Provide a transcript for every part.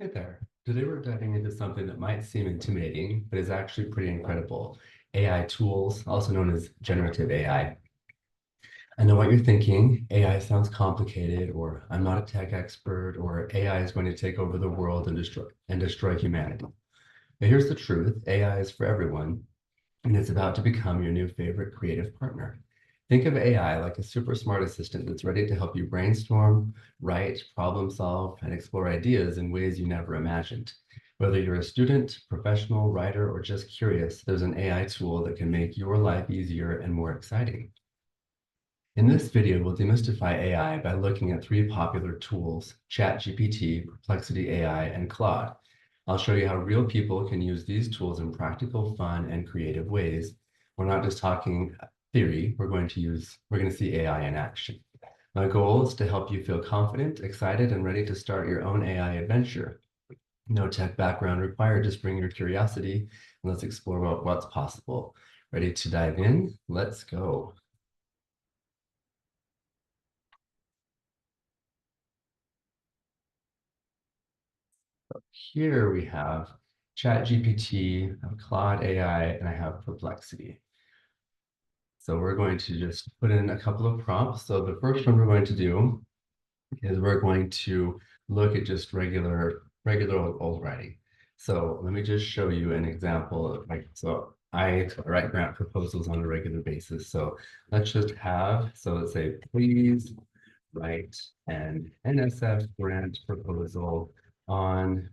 Hey there. Today we're diving into something that might seem intimidating, but is actually pretty incredible. AI tools, also known as generative AI. I know what you're thinking. AI sounds complicated, or I'm not a tech expert, or AI is going to take over the world and destroy humanity. But here's the truth. AI is for everyone, and it's about to become your new favorite creative partner. Think of AI like a super smart assistant that's ready to help you brainstorm, write, problem solve, and explore ideas in ways you never imagined. Whether you're a student, professional, writer, or just curious, there's an AI tool that can make your life easier and more exciting. In this video, we'll demystify AI by looking at three popular tools: ChatGPT, Perplexity AI, and Claude. I'll show you how real people can use these tools in practical, fun, and creative ways. We're not just talking theory, we're going to see AI in action. My goal is to help you feel confident, excited, and ready to start your own AI adventure. No tech background required, just bring your curiosity and let's explore what's possible. Ready to dive in? Let's go. Here we have ChatGPT, I have Claude AI, and I have Perplexity. So we're going to just put in a couple of prompts. So the first one we're going to do is we're going to look at just regular old writing. So let me just show you an example of so I write grant proposals on a regular basis. So let's just have, so let's say, please write an NSF grant proposal on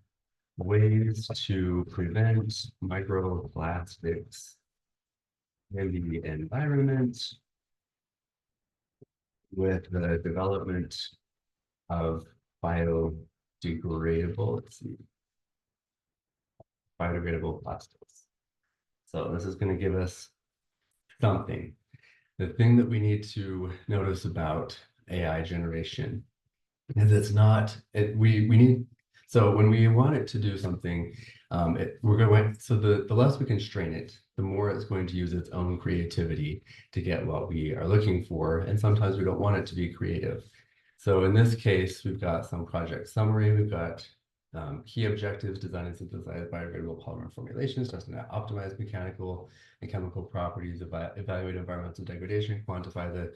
ways to prevent microplastics in the environment with the development of biodegradable, biodegradable plastics. So this is going to give us something. The thing that we need to notice about AI generation is we need, so when we want it to do something, the less we constrain it, the more it's going to use its own creativity to get what we are looking for. And sometimes we don't want it to be creative. So in this case, we've got some project summary, we've got key objectives: design and synthesize biodegradable polymer formulations, test and optimize mechanical and chemical properties, evaluate environmental degradation, quantify the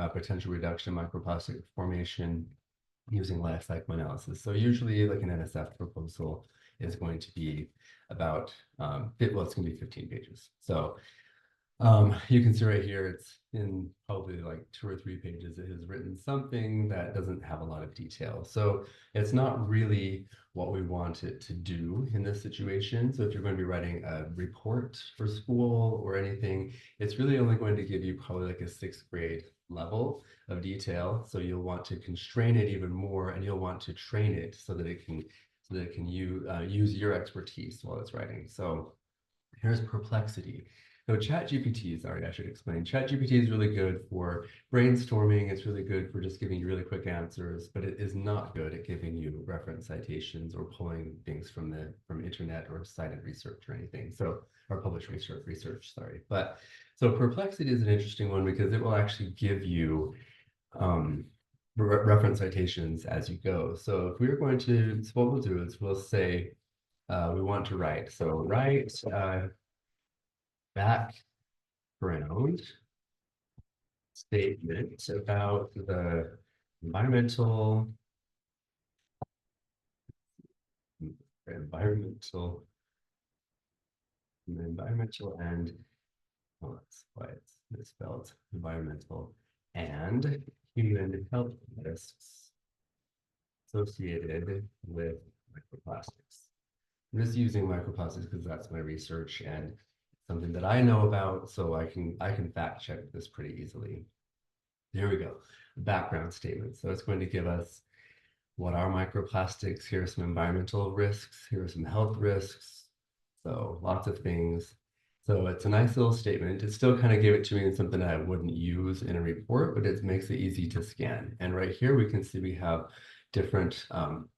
potential reduction in microplastic formation using life cycle analysis. So usually like an NSF proposal is going to be about, it's going to be 15 pages. So you can see right here, it's in probably like 2 or 3 pages. It has written something that doesn't have a lot of detail. So it's not really what we want it to do in this situation. So if you're going to be writing a report for school or anything, it's really only going to give you probably like a 6th grade level of detail. So you'll want to constrain it even more, and you'll want to train it so that it can use your expertise while it's writing. So here's Perplexity. So ChatGPT, sorry, I should explain. ChatGPT is really good for brainstorming. It's really good for just giving you really quick answers, but it is not good at giving you reference citations or pulling things from internet or cited research or anything. So, or published research, sorry. But so Perplexity is an interesting one because it will actually give you reference citations as you go. So if we're going to, so what we'll do is we'll say we want to write. So write background statement about the environmental environmental and, oh, that's why it's misspelled, environmental and human health risks associated with microplastics. I'm just using microplastics because that's my research and something that I know about, so I can fact check this pretty easily. There we go. Background statement. So it's going to give us what are microplastics. Here are some environmental risks. Here are some health risks. So lots of things. So it's a nice little statement. It still kind of gave it to me in something I wouldn't use in a report, but it makes it easy to scan. And right here we can see we have different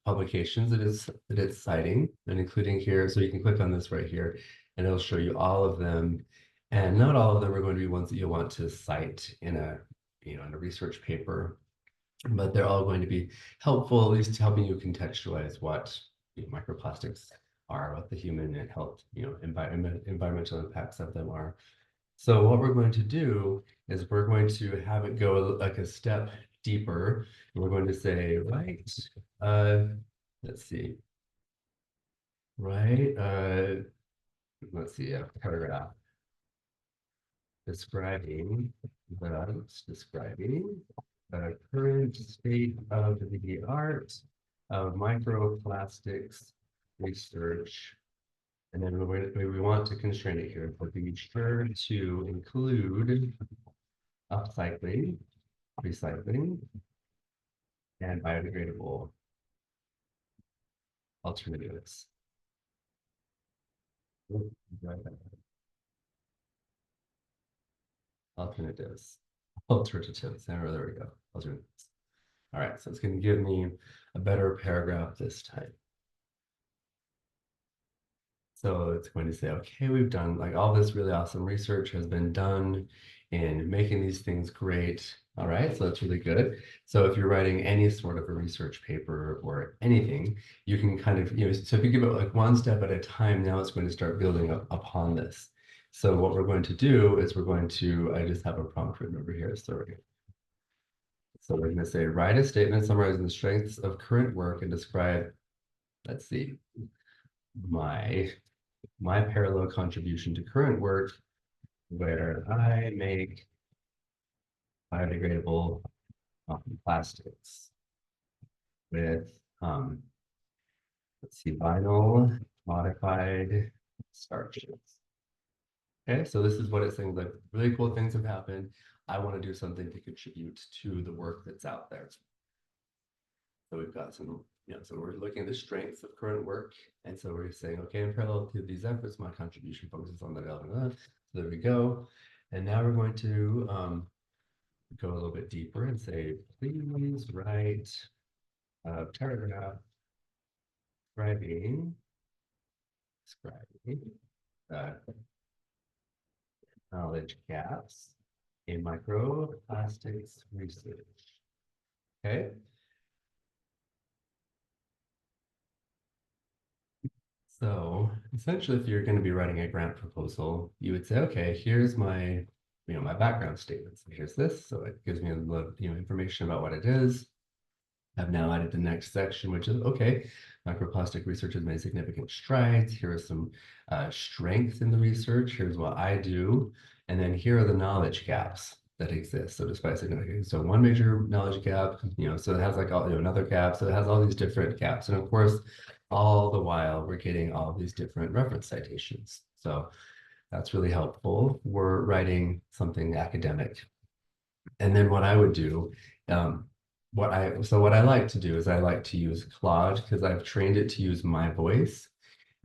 publications that it's citing, and including here. So you can click on this right here, and it'll show you all of them. And not all of them are going to be ones that you'll want to cite in a research paper, but they're all going to be helpful, at least helping you contextualize what microplastics are, what the human and health, environmental impacts of them are. So what we're going to do is we're going to have it go like a step deeper. And we're going to say, right, let's see, right, let's see, a paragraph describing the current state of the art of microplastics research. And then we want to constrain it here, but be sure to include upcycling, recycling, and biodegradable alternatives. Alternatives. There we go. Alternatives. All right, so it's going to give me a better paragraph this time. So it's going to say, okay, we've done like all this really awesome research has been done in making these things great. All right, so that's really good. So if you're writing any sort of a research paper or anything, you can kind of, so if you give it like one step at a time, now it's going to start building up upon this. So what we're going to do is I just have a prompt written over here, sorry. So we're going to say, write a statement summarizing the strengths of current work and describe, let's see, my parallel contribution to current work where I make biodegradable plastics with, let's see, vinyl modified starches. Okay, so this is what it's saying, like really cool things have happened. I want to do something to contribute to the work that's out there. So we've got some, so we're looking at the strengths of current work. And so we're saying, okay, in parallel to these efforts, my contribution focuses on the development. So there we go. And now we're going to go a little bit deeper and say, please write a paragraph describing knowledge gaps in microplastics research. Okay. So essentially, if you're going to be writing a grant proposal, you would say, okay, here's my, my background statement. So here's this. So it gives me a little, information about what it is. I've now added the next section, which is, okay, microplastic research has made significant strides. Here are some strengths in the research. Here's what I do. And then here are the knowledge gaps that exist. So despite significant, so one major knowledge gap, so it has like all, another gap. So it has all these different gaps. And of course, all the while we're getting all these different reference citations. So that's really helpful. We're writing something academic. And then what I would do, what I like to do is I like to use Claude because I've trained it to use my voice.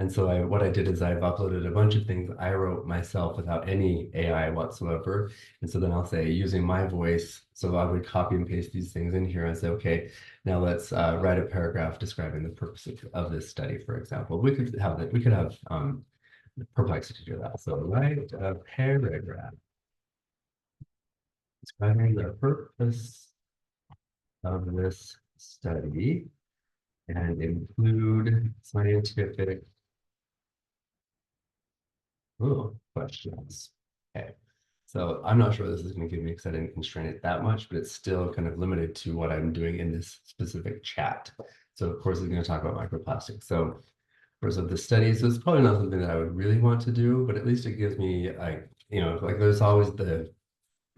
And so what I did is I've uploaded a bunch of things I wrote myself without any AI whatsoever. And so then I'll say using my voice. So I would copy and paste these things in here and say, okay, now let's write a paragraph describing the purpose of this study, for example. We could have Perplexity do that. So write a paragraph describing the purpose of this study and include scientific questions. Okay, so I'm not sure this is going to give me because I didn't constrain it that much, but it's still kind of limited to what I'm doing in this specific chat. So of course, it's going to talk about microplastics. So course of the study, so it's probably not something that I would really want to do, but at least it gives me like, like there's always the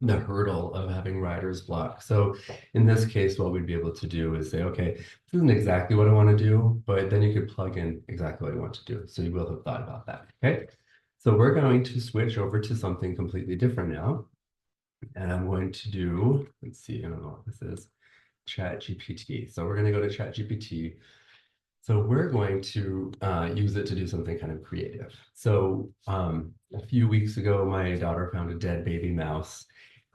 hurdle of having writer's block. So in this case, what we'd be able to do is say, okay, this isn't exactly what I want to do, but then you could plug in exactly what you want to do. So you will have thought about that. Okay. So we're going to switch over to something completely different now. And I'm going to do, let's see, I don't know what this is, ChatGPT. So we're going to go to ChatGPT. So we're going to use it to do something kind of creative. So a few weeks ago, my daughter found a dead baby mouse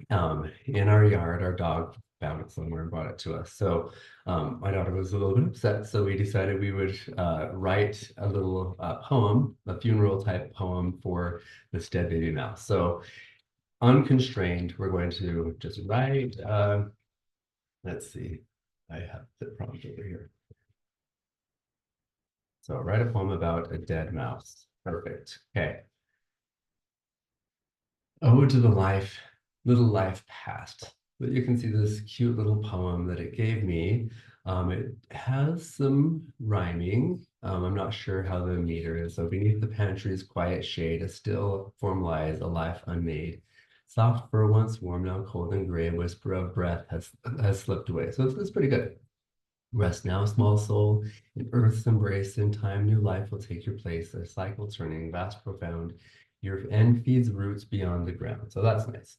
in our yard. Our dog found it somewhere and brought it to us. So my daughter was a little bit upset. So we decided we would write a little poem, a funeral type poem for this dead baby mouse. So unconstrained, we're going to just write, let's see, I have the prompt over here. So write a poem about a dead mouse. Perfect. Okay. Ode to the little life past. But you can see this cute little poem that it gave me. It has some rhyming. I'm not sure how the meter is. So beneath the pantry's quiet shade, a still form lies, a life unmade. Soft fur once warm, now cold and gray, whisper of breath has slipped away. So it's pretty good. Rest now, small soul, in earth's embrace. In time, new life will take your place. A cycle turning, vast, profound. Your end feeds roots beyond the ground. So that's nice.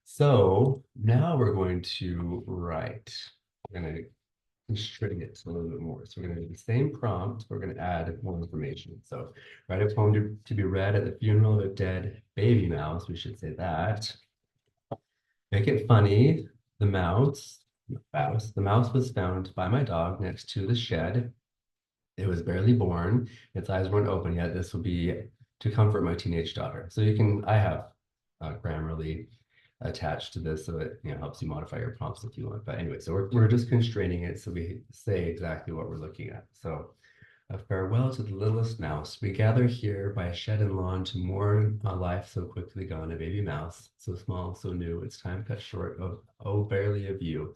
So now we're going to write. We're going to constrain it a little bit more. So we're going to do the same prompt. We're going to add more information. So write a poem to be read at the funeral of a dead baby mouse. We should say that. Make it funny. The mouse was found by my dog next to the shed. It was barely born. Its eyes weren't open yet. This will be to comfort my teenage daughter. So I have Grammarly attached to this, so it helps you modify your prompts if you want. But anyway, so we're just constraining it so we say exactly what we're looking at. So a farewell to the littlest mouse. We gather here by shed and lawn to mourn a life so quickly gone, a baby mouse, so small, so new, its time cut short of, oh, barely a view.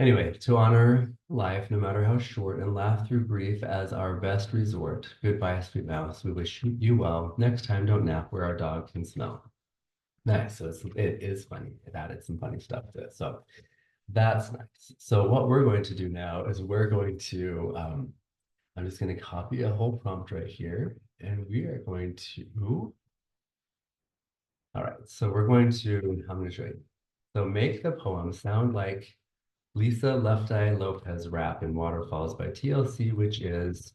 Anyway, to honor life, no matter how short, and laugh through grief as our best resort. Goodbye, sweet mouse. We wish you well. Next time, don't nap where our dog can smell. Nice. So it is funny. It added some funny stuff to it. So that's nice. So what we're going to do now is we're going to, I'm just going to copy a whole prompt right here, and we are going to, all right. So we're going to, I'm going to show you. So make the poem sound like Lisa Left Eye Lopez rap in Waterfalls by TLC, which is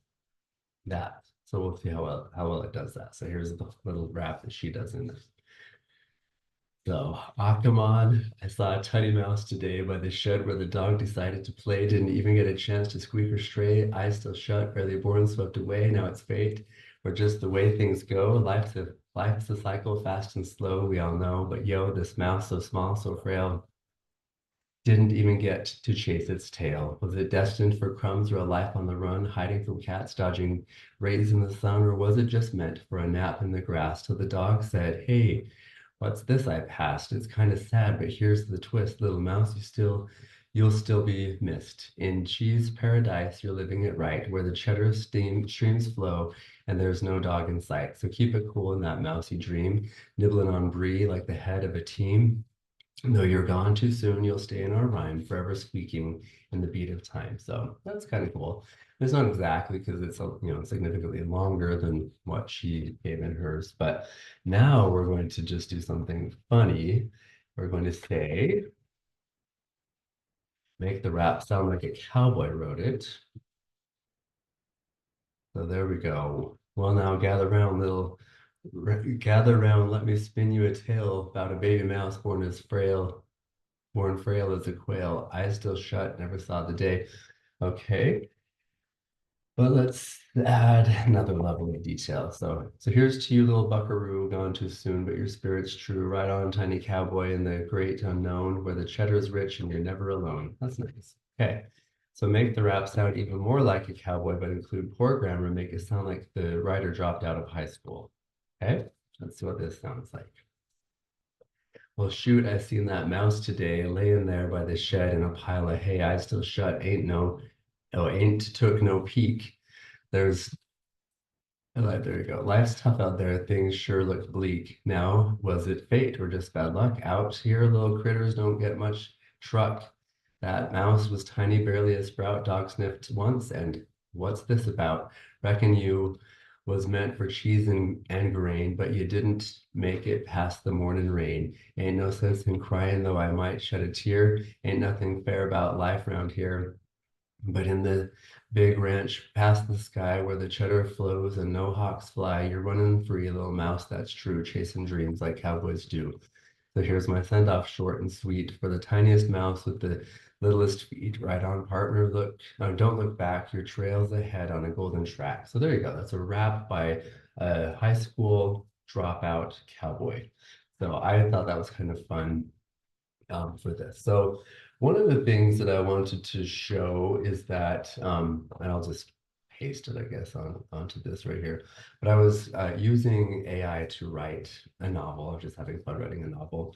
that. So we'll see how well it does that. So here's the little rap that she does in this. So, come on. I saw a tiny mouse today by the shed where the dog decided to play. Didn't even get a chance to squeak or stray. Eyes still shut, barely born, swept away. Now it's fate, or just the way things go. Life's a cycle, fast and slow, we all know. But yo, this mouse so small, so frail, didn't even get to chase its tail. Was it destined for crumbs or a life on the run, hiding from cats, dodging rays in the sun? Or was it just meant for a nap in the grass till the dog said, hey, what's this I passed? It's kind of sad, but here's the twist. Little mouse, you'll still be missed. In cheese paradise, you're living it right, where the cheddar streams flow and there's no dog in sight. So keep it cool in that mousy dream, nibbling on brie like the head of a team. Though you're gone too soon, you'll stay in our rhyme, forever squeaking in the beat of time. So that's kind of cool. It's not exactly because it's significantly longer than what she gave in hers, but now we're going to just do something funny. We're going to say, make the rap sound like a cowboy wrote it. So there we go. Well, now gather round, let me spin you a tale about a baby mouse born frail as a quail, eyes still shut, never saw the day. Okay, but let's add another level of detail. So here's to you, little buckaroo, gone too soon, but your spirit's true. Right on, tiny cowboy in the great unknown, where the cheddar's rich and you're never alone. That's nice. Okay, so make the rap sound even more like a cowboy, but include poor grammar, make it sound like the writer dropped out of high school. Okay, let's see what this sounds like. Well, shoot, I seen that mouse today laying there by the shed in a pile of hay. Eyes still shut, ain't took no peek. There's, there you go. Life's tough out there. Things sure look bleak. Now, was it fate or just bad luck? Out here, little critters don't get much truck. That mouse was tiny, barely a sprout. Dog sniffed once, and what's this about? Reckon you was meant for cheese and grain, but you didn't make it past the morning rain. Ain't no sense in crying, though I might shed a tear. Ain't nothing fair about life round here. But in the big ranch past the sky where the cheddar flows and no hawks fly, you're running free, little mouse, that's true, chasing dreams like cowboys do. So here's my send off, short and sweet, for the tiniest mouse with the littlest feet. Right on, partner. Don't look back. Your trail's ahead on a golden track. So there you go. That's a rap by a high school dropout cowboy. So I thought that was kind of fun for this. So one of the things that I wanted to show is that, and I'll just paste it, I guess, onto this right here. But I was using AI to write a novel. I was just having fun writing a novel.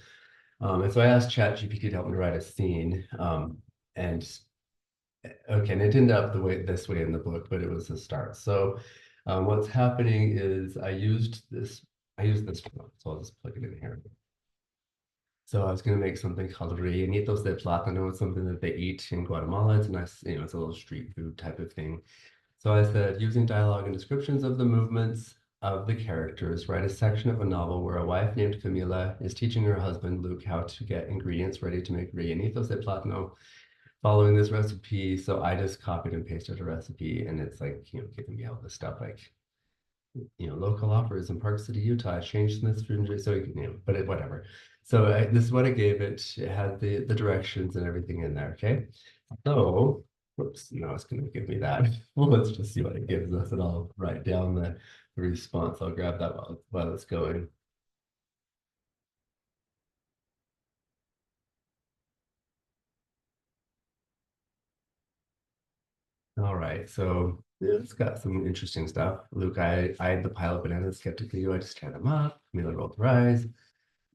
And so I asked ChatGPT to help me write a scene. And okay, and it ended up this way in the book, but it was a start. So what's happening is I used this one, so I'll just plug it in here. So I was going to make something called rellenitos de plátano. It's something that they eat in Guatemala. It's a nice, it's a little street food type of thing. So I said, using dialogue and descriptions of the movements of the characters, write a section of a novel where a wife named Camila is teaching her husband Luke how to get ingredients ready to make rellenitos de plátano, following this recipe. So I just copied and pasted a recipe, and it's like, giving me all this stuff like, local offers in Park City, Utah, changed this food, so but whatever. So this is what I gave it. It had the directions and everything in there. Okay, so whoops, no, it's going to give me that. Well, let's just see what it gives us, and I'll write down the response. I'll grab that while it's going. All right, so yeah, it's got some interesting stuff. Luke, I eyed the pile of bananas skeptically. I just tear them up. Mila rolled her eyes.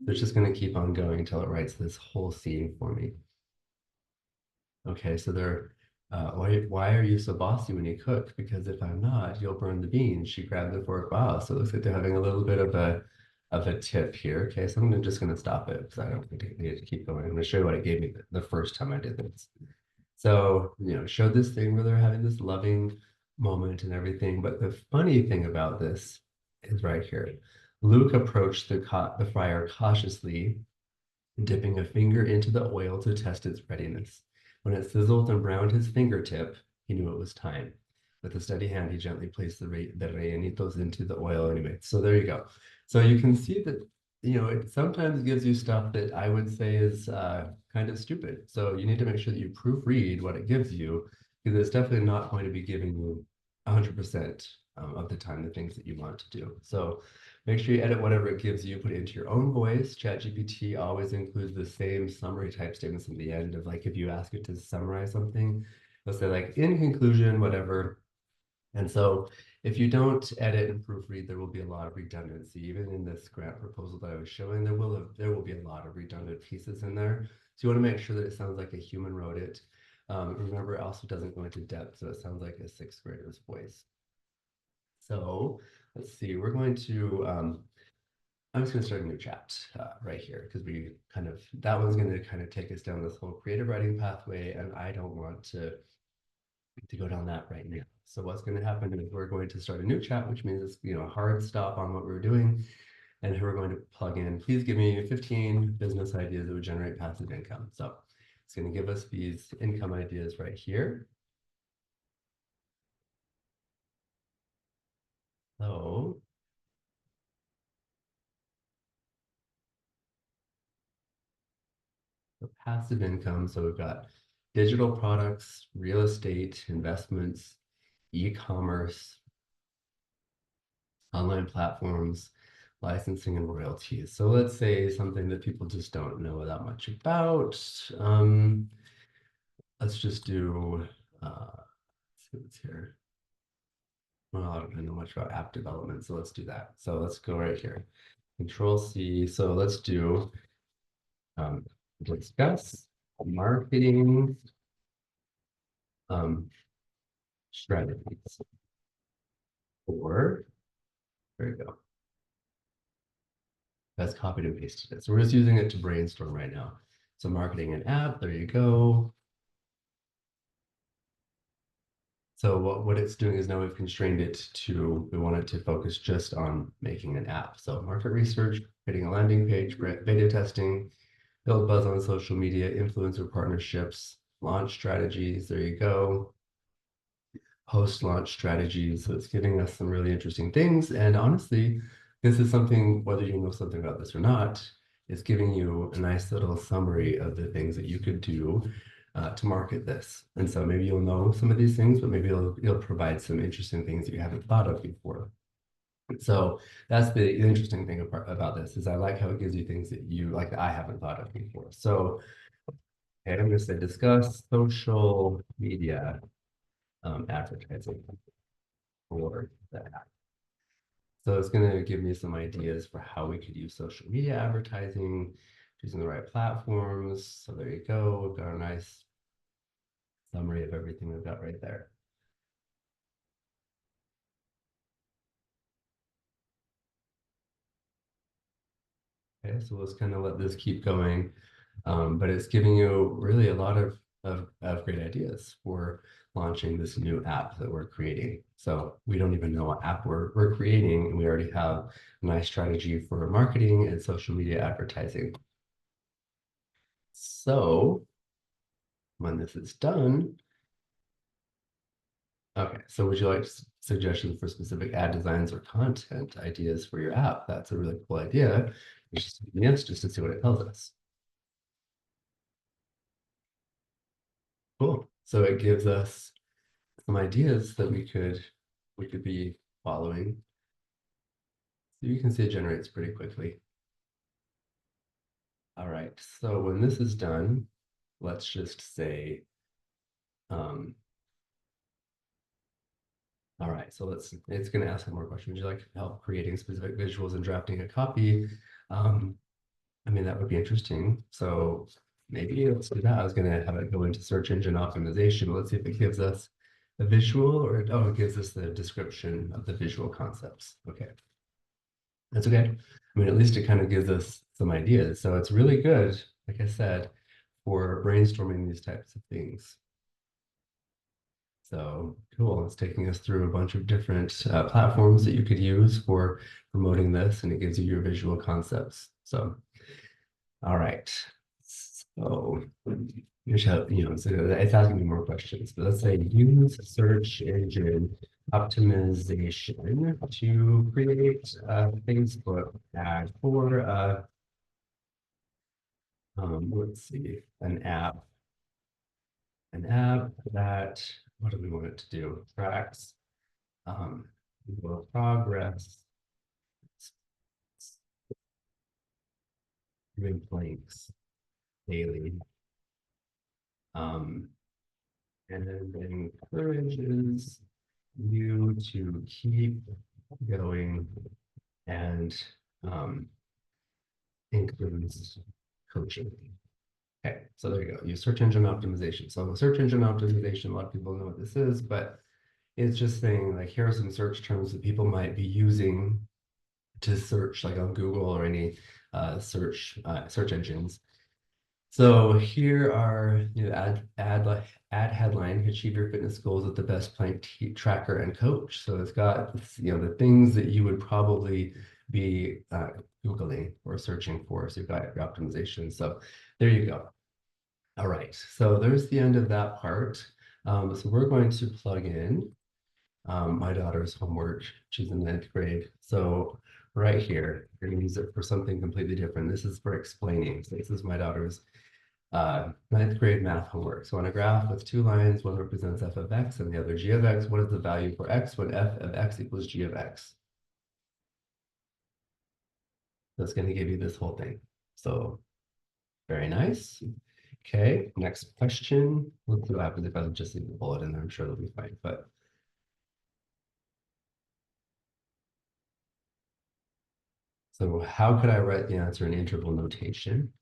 So it's just going to keep on going until it writes this whole scene for me. Okay, so why are you so bossy when you cook? Because if I'm not, you'll burn the beans. She grabbed the fork. Wow, so it looks like they're having a little bit of a tip here. Okay, so I'm just gonna stop it because I don't think I need to keep going. I'm gonna show you what it gave me the first time I did this. So, showed this thing where they're having this loving moment and everything. But the funny thing about this is right here. Luke approached the fryer cautiously, dipping a finger into the oil to test its readiness. When it sizzled and browned his fingertip, he knew it was time. With a steady hand, he gently placed the rellenitos into the oil anyway. So there you go. So you can see that, it sometimes gives you stuff that I would say is kind of stupid. So you need to make sure that you proofread what it gives you, because it's definitely not going to be giving you 100% of the time the things that you want to do. So make sure you edit whatever it gives you, put it into your own voice. ChatGPT always includes the same summary type statements at the end of, like, if you ask it to summarize something, they'll say like, in conclusion, whatever. And so if you don't edit and proofread, there will be a lot of redundancy. Even in this grant proposal that I was showing, there will be a lot of redundant pieces in there. So you want to make sure that it sounds like a human wrote it. Remember, it also doesn't go into depth, so it sounds like a sixth grader's voice. So let's see, I'm just going to start a new chat right here, because that one's going to kind of take us down this whole creative writing pathway, and I don't want to go down that right now. So what's going to happen is we're going to start a new chat, which means it's, a hard stop on what we're doing. And we're going to plug in, please give me 15 business ideas that would generate passive income. So it's going to give us these income ideas right here. So passive income. So we've got digital products, real estate, investments, e-commerce, online platforms, licensing, and royalties. So let's say something that people just don't know that much about. Let's just do, let's see what's here. Well, I don't know much about app development, so let's do that. So let's go right here. Control C. So let's do discuss marketing strategies for, there you go. That's copied and pasted it. So we're just using it to brainstorm right now. So marketing an app, there you go. So what it's doing is now we've constrained it to, we want it to focus just on making an app. So market research, creating a landing page, beta testing, build buzz on social media, influencer partnerships, launch strategies, there you go. Post-launch strategies. So it's giving us some really interesting things. And honestly, this is something, whether you know something about this or not, it's giving you a nice little summary of the things that you could do to market this. And so maybe you'll know some of these things, but maybe it'll provide some interesting things that you haven't thought of before. So that's the interesting thing about this, is I like how it gives you things that you like that I haven't thought of before. So okay, I'm going to say discuss social media advertising. for the app. So it's going to give me some ideas for how we could use social media advertising, using the right platforms. So there you go. We've got a nice summary of everything we've got right there. Okay, so let's kind of let this keep going. But it's giving you really a lot of great ideas for launching this new app that we're creating. So we don't even know what app we're creating, and we already have a nice strategy for marketing and social media advertising. So when this is done, okay, so would you like suggestions for specific ad designs or content ideas for your app? That's a really cool idea. Yes, just to see what it tells us. Cool. So it gives us some ideas that we could be following. So you can see it generates pretty quickly. All right, so when this is done, let's just say, all right, so it's gonna ask some more questions. Would you like help creating specific visuals and drafting a copy? I mean, that would be interesting. So maybe let's do that. I was gonna have it go into search engine optimization. Let's see if it gives us a visual or, oh, it gives us the description of the visual concepts. Okay. That's okay. I mean, at least it kind of gives us some ideas. So it's really good, like I said, for brainstorming these types of things. So cool. It's taking us through a bunch of different platforms that you could use for promoting this, and it gives you your visual concepts. So, all right. So, so it's asking me more questions, but let's say use search engine optimization to create a Facebook ad for let's see, an app that, what do we want it to do? Tracks your progress doing planks daily, um, and then encourages you to keep going and includes coaching. Okay, so there you go. Use search engine optimization. So search engine optimization, a lot of people know what this is, but it's just saying like, here are some search terms that people might be using to search like on Google or any search engines. So here are ad headline, achieve your fitness goals with the best plank tracker and coach. So it's got the things that you would probably be Googling or searching for. So you've got your optimization. So there you go. All right, so there's the end of that part. So we're going to plug in my daughter's homework. She's in 9th grade. So right here, you're going to use it for something completely different. This is for explaining. So this is my daughter's 9th grade math homework. So on a graph with two lines, one represents f of x and the other g of x. What is the value for x when f of x equals g of x? That's going to give you this whole thing. So very nice. Okay, next question. Let's see what happens if I just leave the bullet in there. I'm sure it'll be fine. But so how could I write the answer in interval notation?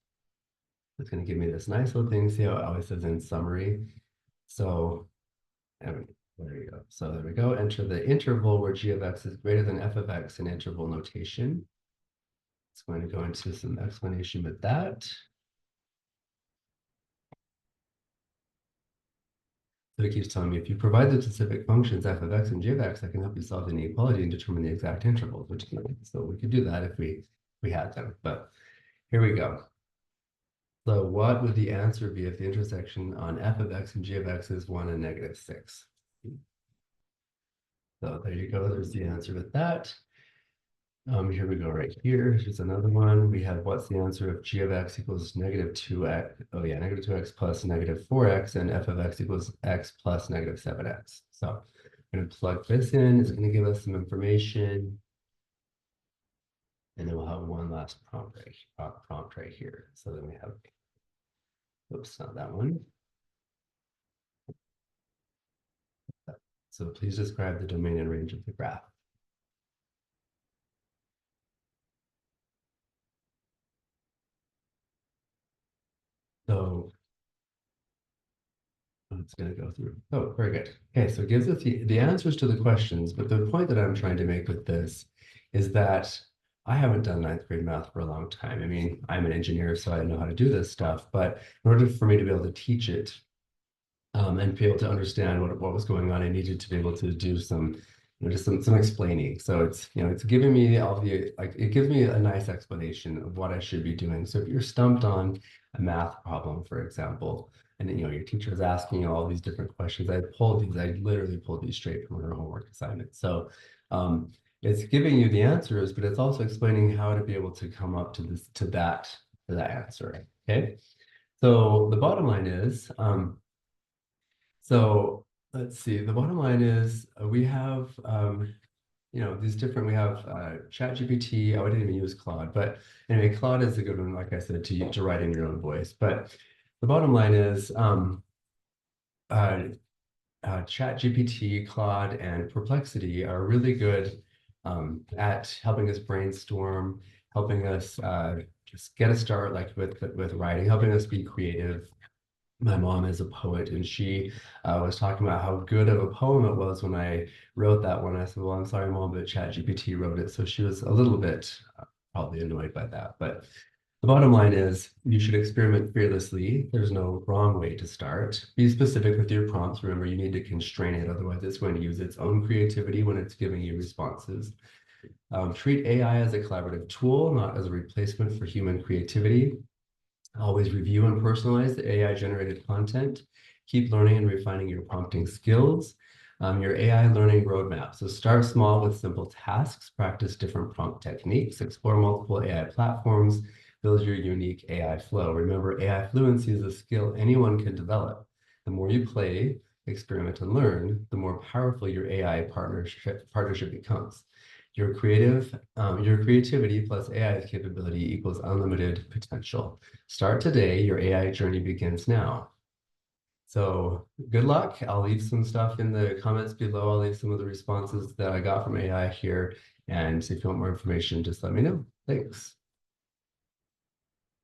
It's going to give me this nice little thing. See how it always says in summary. So there you go. So there we go. Enter the interval where g of x is greater than f of x in interval notation. It's going to go into some explanation with that. So it keeps telling me if you provide the specific functions f of x and g of x, I can help you solve the inequality and determine the exact intervals, which is nice. So we could do that if we had them. But here we go. So what would the answer be if the intersection on f of x and g of x is 1 and negative 6? So there you go. There's the answer with that. Here we go right here. Here's another one. We have what's the answer if g of x equals negative 2x. Oh yeah, negative 2x plus negative 4x and f of x equals x plus negative 7x. So I'm going to plug this in. It's going to give us some information. And then we'll have one last prompt right here. So then we have, oops, not that one. So please describe the domain and range of the graph. So it's going to go through. Oh, very good. Okay, so it gives us the answers to the questions, but the point that I'm trying to make with this is that I haven't done ninth grade math for a long time. I mean, I'm an engineer, so I know how to do this stuff, but in order for me to be able to teach it, and be able to understand what was going on, I needed to be able to do some, just some explaining. So it's giving me all the, like, it gives me a nice explanation of what I should be doing. So if you're stumped on a math problem, for example, and then, your teacher is asking you all these different questions, I literally pulled these straight from her homework assignment. So it's giving you the answers, but it's also explaining how to be able to come up to that answer. Okay. So the bottom line is, so let's see, the bottom line is we have, these different, we have ChatGPT. Oh, I didn't even use Claude, but anyway, Claude is a good one, like I said, to write in your own voice. But the bottom line is uh, ChatGPT, Claude, and Perplexity are really good at helping us brainstorm, helping us just get a start, like with writing, helping us be creative. My mom is a poet, and she was talking about how good of a poem it was when I wrote that one. I said, "Well, I'm sorry, Mom, but ChatGPT wrote it." So she was a little bit probably annoyed by that. But the bottom line is you should experiment fearlessly. There's no wrong way to start. Be specific with your prompts. Remember, you need to constrain it, otherwise it's going to use its own creativity when it's giving you responses. Treat AI as a collaborative tool, not as a replacement for human creativity. Always review and personalize the AI-generated content. Keep learning and refining your prompting skills. Your AI learning roadmap. So start small with simple tasks, practice different prompt techniques, explore multiple AI platforms, build your unique AI flow. Remember, AI fluency is a skill anyone can develop. The more you play, experiment, and learn, the more powerful your AI partnership becomes. Your creativity plus AI's capability equals unlimited potential. Start today. Your AI journey begins now. So good luck. I'll leave some stuff in the comments below. I'll leave some of the responses that I got from AI here. And if you want more information, just let me know. Thanks.